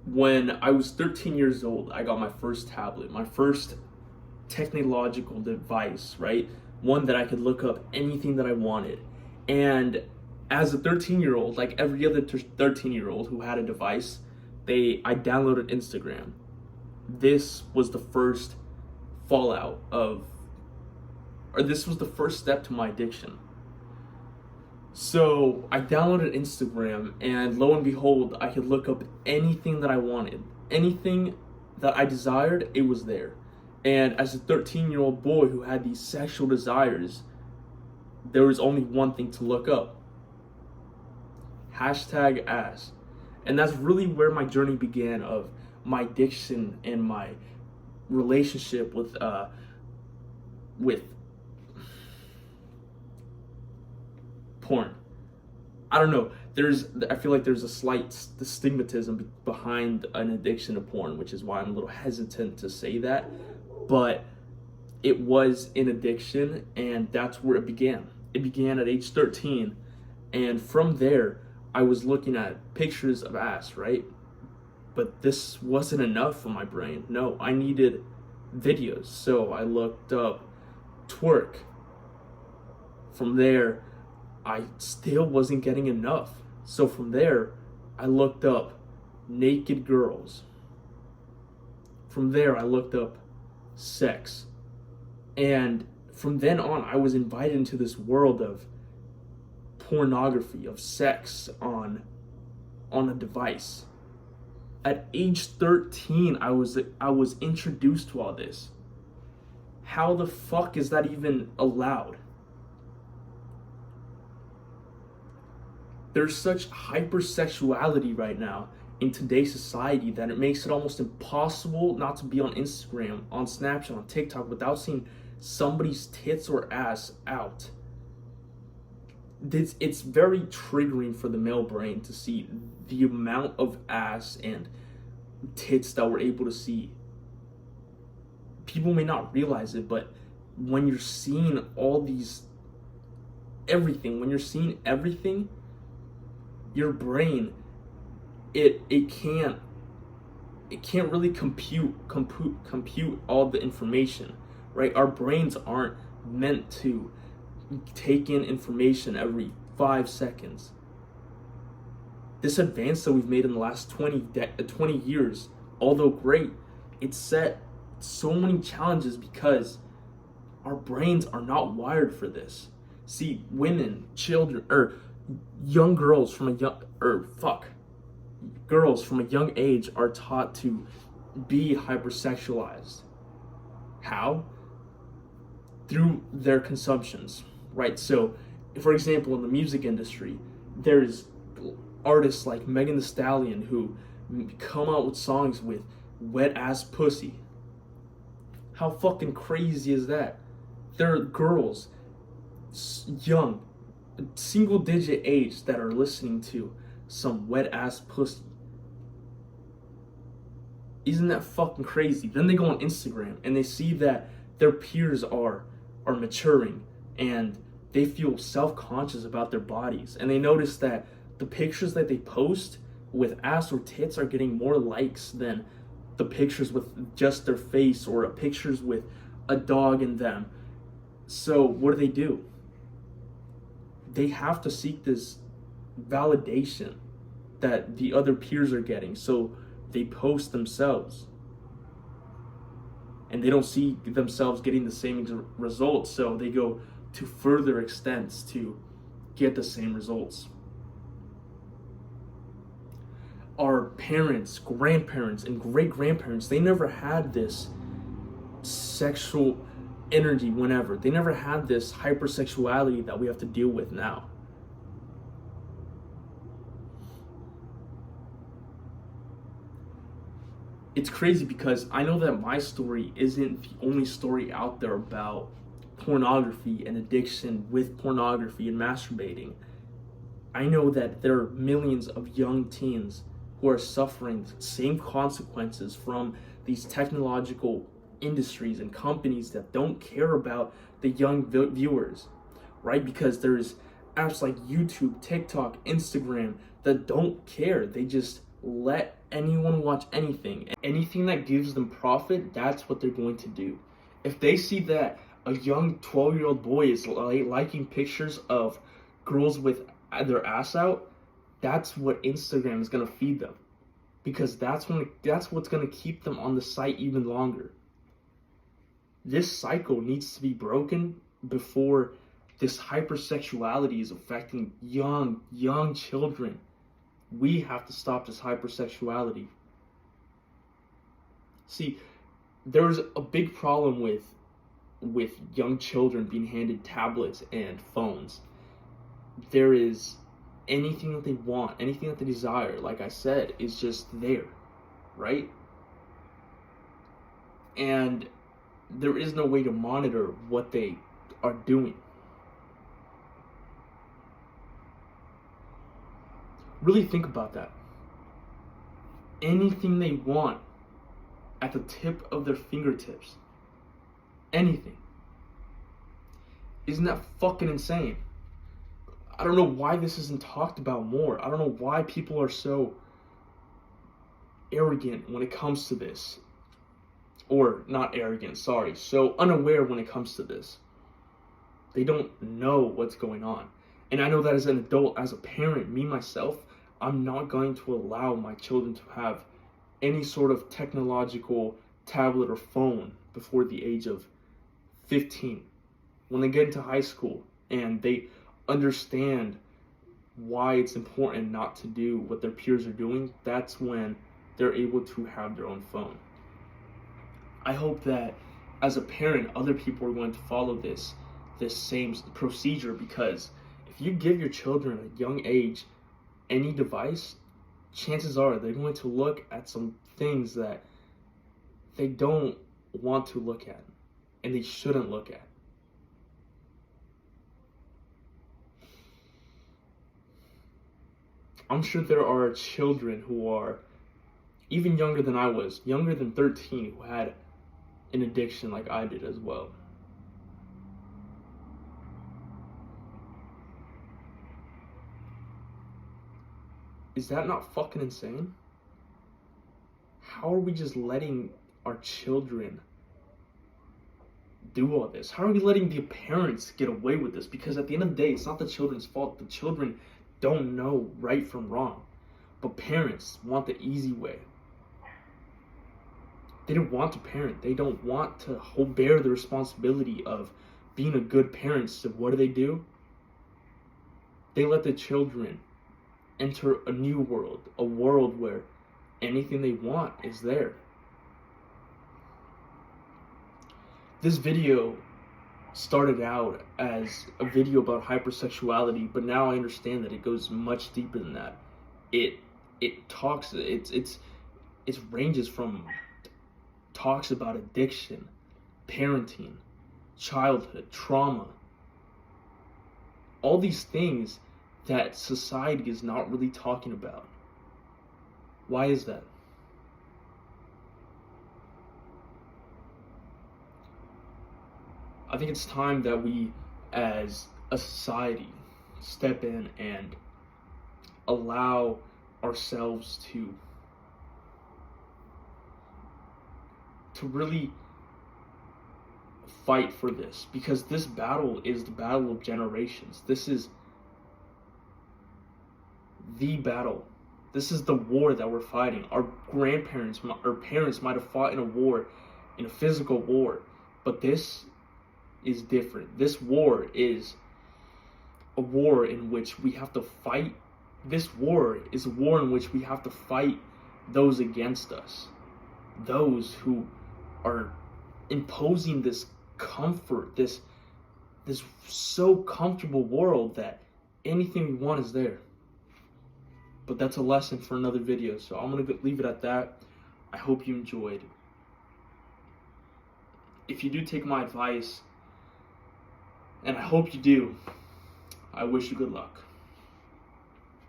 When I was 13 years old, I got my first tablet, my first technological device, right? One that I could look up anything that I wanted. And as a 13-year-old, like every other 13-year-old who had a device, I downloaded Instagram. This was the first fallout of, or this was the first step to my addiction. So I downloaded Instagram, and lo and behold, I could look up anything that I wanted. Anything that I desired, it was there. And as a 13-year-old boy who had these sexual desires, there was only one thing to look up. Hashtag ass. And that's really where my journey began of my addiction and my relationship with porn. I don't know. I feel like there's a slight stigmatism behind an addiction to porn, which is why I'm a little hesitant to say that. But it was an addiction, and that's where it began. It began at age 13, and from there, I was looking at pictures of ass, right? But this wasn't enough for my brain. No, I needed videos. So I looked up twerk. From there, I still wasn't getting enough. So from there, I looked up naked girls. From there, I looked up sex. And from then on, I was invited into this world of pornography, of sex on a device. At age 13, I was introduced to all this. How the fuck is that even allowed? There's such hypersexuality right now in today's society that it makes it almost impossible not to be on Instagram, on Snapchat, on TikTok without seeing somebody's tits or ass out. It's very triggering for the male brain to see the amount of ass and tits that we're able to see. People may not realize it, but when you're seeing when you're seeing everything, your brain, it can't really compute all the information, right? Our brains aren't meant to take in information every 5 seconds. This advance that we've made in the last 20 years, although great, it set so many challenges because our brains are not wired for this. See, women, children, or young girls from girls from a young age are taught to be hypersexualized. How? Through their consumptions, right? So, for example, in the music industry, there's artists like Megan Thee Stallion who come out with songs with wet ass pussy. How fucking crazy is that? There are girls, young, single digit age, that are listening to some wet ass pussy. Isn't that fucking crazy? Then they go on Instagram and they see that their peers are maturing and they feel self-conscious about their bodies, and they notice that the pictures that they post with ass or tits are getting more likes than the pictures with just their face or pictures with a dog in them. So what do? They have to seek this validation that the other peers are getting, so they post themselves. And they don't see themselves getting the same results, so they go to further extents to get the same results. Our parents, grandparents, and great-grandparents, they never had this sexual energy whenever. They never had this hypersexuality that we have to deal with now. It's crazy because I know that my story isn't the only story out there about pornography and addiction with pornography and masturbating. I know that there are millions of young teens who are suffering the same consequences from these technological industries and companies that don't care about the young viewers, right? Because there's apps like YouTube, TikTok, Instagram that don't care. They just let anyone watch anything. Anything that gives them profit, that's what they're going to do. If they see that a young 12-year-old boy is liking pictures of girls with their ass out, that's what Instagram is going to feed them. Because that's what's going to keep them on the site even longer. This cycle needs to be broken before this hypersexuality is affecting young children. We have to stop this hypersexuality. See, there's a big problem with young children being handed tablets and phones. There is anything that they want, anything that they desire, like I said, is just there, right? And there is no way to monitor what they are doing. Really think about that. Anything they want at the tip of their fingertips. Anything. Isn't that fucking insane? I don't know why this isn't talked about more. I don't know why people are so arrogant when it comes to this. Or not arrogant, sorry. So unaware when it comes to this. They don't know what's going on. And I know that as an adult, as a parent, me, myself, I'm not going to allow my children to have any sort of technological tablet or phone before the age of 15. When they get into high school and they understand why it's important not to do what their peers are doing, that's when they're able to have their own phone. I hope that as a parent, other people are going to follow this same procedure, because if you give your children at a young age any device, chances are they're going to look at some things that they don't want to look at and they shouldn't look at. I'm sure there are children who are even younger than I was, younger than 13, who had an addiction like I did as well. Is that not fucking insane? How are we just letting our children do all this? How are we letting the parents get away with this? Because at the end of the day, it's not the children's fault. The children don't know right from wrong. But parents want the easy way. They don't want to parent. They don't want to bear the responsibility of being a good parent. So what do? They let the children enter a new world, a world where anything they want is there. This video started out as a video about hypersexuality, but now I understand that it goes much deeper than that. It ranges from talks about addiction, parenting, childhood, trauma, all these things that society is not really talking about. Why is that? I think it's time that we, as a society, step in and allow ourselves to really fight for this, because this battle is the battle of generations. This is the battle. This is the war that we're fighting. Our grandparents, our parents might have fought in a war, in a physical war, but this is different. This war is a war in which we have to fight. This war is a war in which we have to fight those against us, those who are imposing this comfort, this so comfortable world that anything we want is there. But that's a lesson for another video, so I'm going to leave it at that. I hope you enjoyed. If you do take my advice, and I hope you do, I wish you good luck.